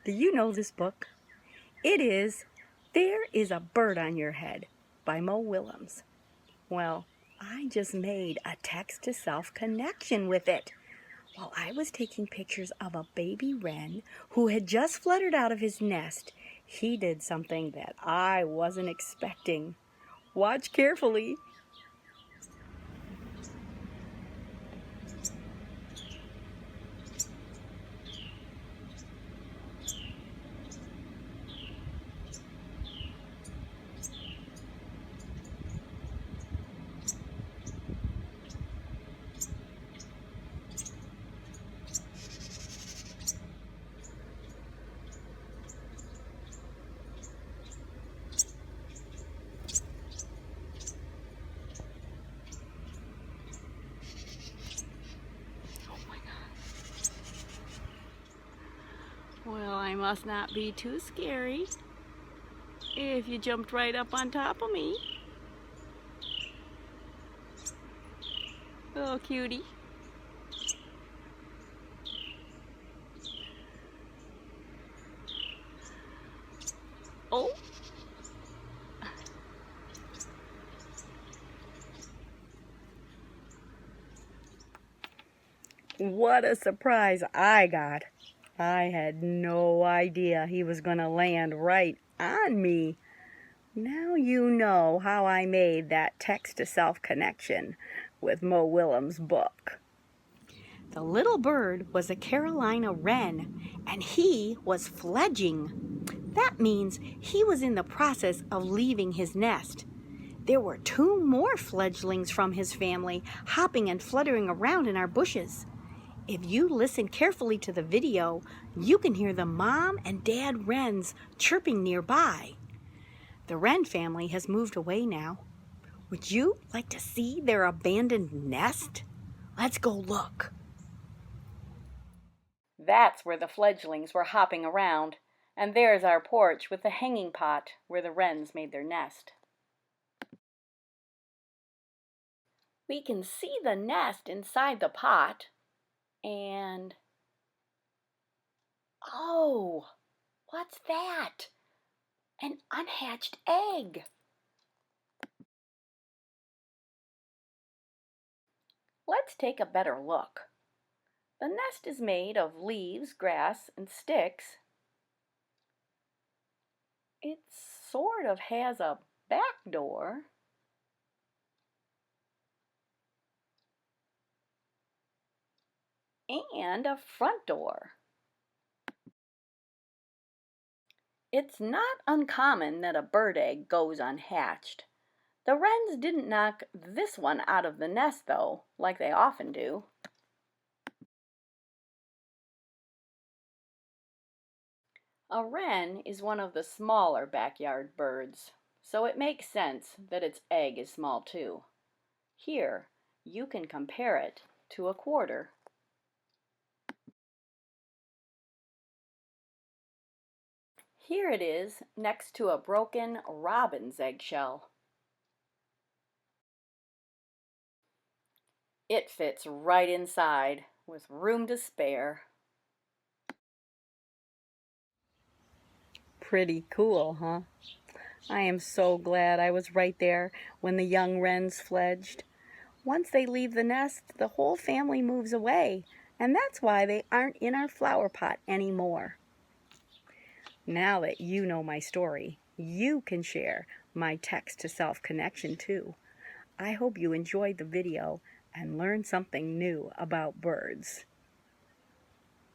Do you know this book? It is There Is a Bird on Your Head by Mo Willems. Well, I just made a text-to-self connection with it. While I was taking pictures of a baby wren who had just fluttered out of his nest, he did something that I wasn't expecting. Watch carefully. Well, I must not be too scary if you jumped right up on top of me. Oh, cutie. Oh. What a surprise I got. I had no idea he was going to land right on me. Now you know how I made that text-to-self connection with Mo Willems' book. The little bird was a Carolina wren, and he was fledging. That means he was in the process of leaving his nest. There were 2 more fledglings from his family hopping and fluttering around in our bushes. If you listen carefully to the video, you can hear the mom and dad wrens chirping nearby. The wren family has moved away now. Would you like to see their abandoned nest? Let's go look. That's where the fledglings were hopping around, and there's our porch with the hanging pot where the wrens made their nest. We can see the nest inside the pot, and oh, what's that? An unhatched egg. Let's take a better look. The nest is made of leaves, grass, and sticks. It sort of has a back door. And a front door. It's not uncommon that a bird egg goes unhatched. The wrens didn't knock this one out of the nest, though, like they often do. A wren is one of the smaller backyard birds, so it makes sense that its egg is small too. Here, you can compare it to a quarter. Here it is next to a broken robin's eggshell. It fits right inside with room to spare. Pretty cool, huh? I am so glad I was right there when the young wrens fledged. Once they leave the nest, the whole family moves away, and that's why they aren't in our flower pot anymore. Now that you know my story, you can share my text-to-self connection too. I hope you enjoyed the video and learned something new about birds.